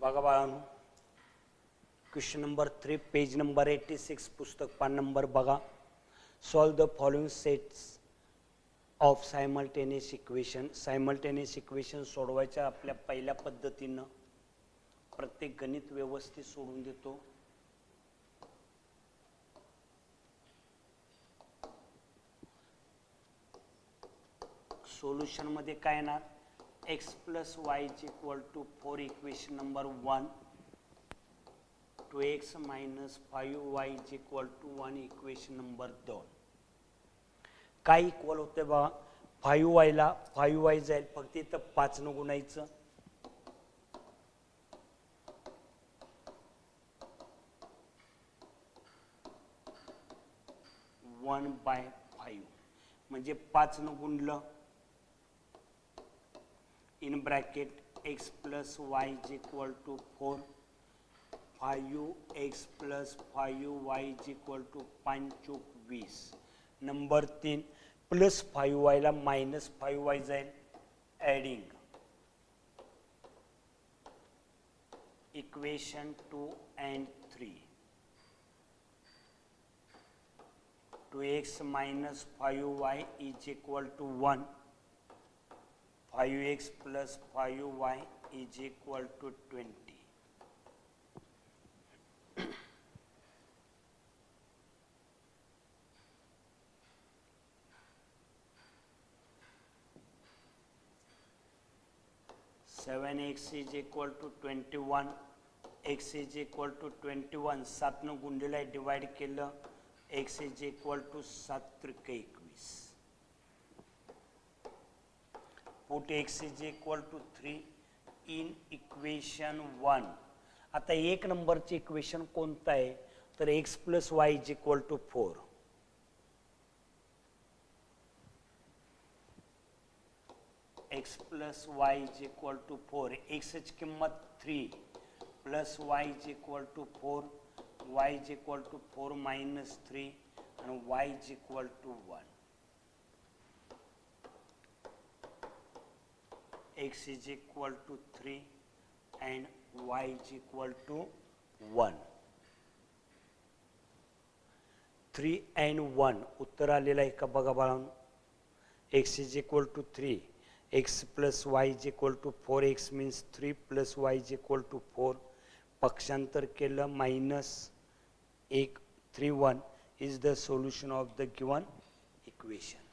बघा बाळांनो, question number 3 page number 86 पुस्तक पान नंबर बघा. Solve the following sets of simultaneous equation. Simultaneous equation सोडवायच्या आपल्या पहिल्या पद्धतीनं प्रत्येक गणित व्यवस्थित सोडून देतो. सोल्यूशन मध्ये काय येणार, x plus y is equal to 4 equation number 1 2x minus 5y is equal to 1 equation number 2. काय इक्वल होते बा, 5y ला 5y जाईल, फक्त इथं 5 न गुणायचं. वन बाय 5 म्हणजे 5 न गुणलं in bracket x plus y is equal to 4 5x plus 5y is equal to 5 number 3 plus 5y ला माइनस 5y जाईल, adding equation 2 and 3 2x minus 5y is equal to 1 5x plus 5y is equal to 20. Seven x is equal to 21. X is equal to 21. 7 न गुणलेला divide केलं, x is equal to 7 त्रिक 21. Put x is equal to 3 in equation 1. आता एक नंबरचे equation कोणतं आहे तर x plus y is equal to 4. x plus y is equal to 4. x ची किंमत 3 plus y is equal to 4. y is equal to 4 minus 3 and y is equal to 1. x is equal to 3 and y is equal to 1. 3 and 1 उत्तर आलेलं आहे का बघा बाळांनो. x is equal to 3, x plus y is equal to 4x means 3 plus y is equal to 4. पक्षांतर केलं minus 1 3 1 is the solution of the given equation.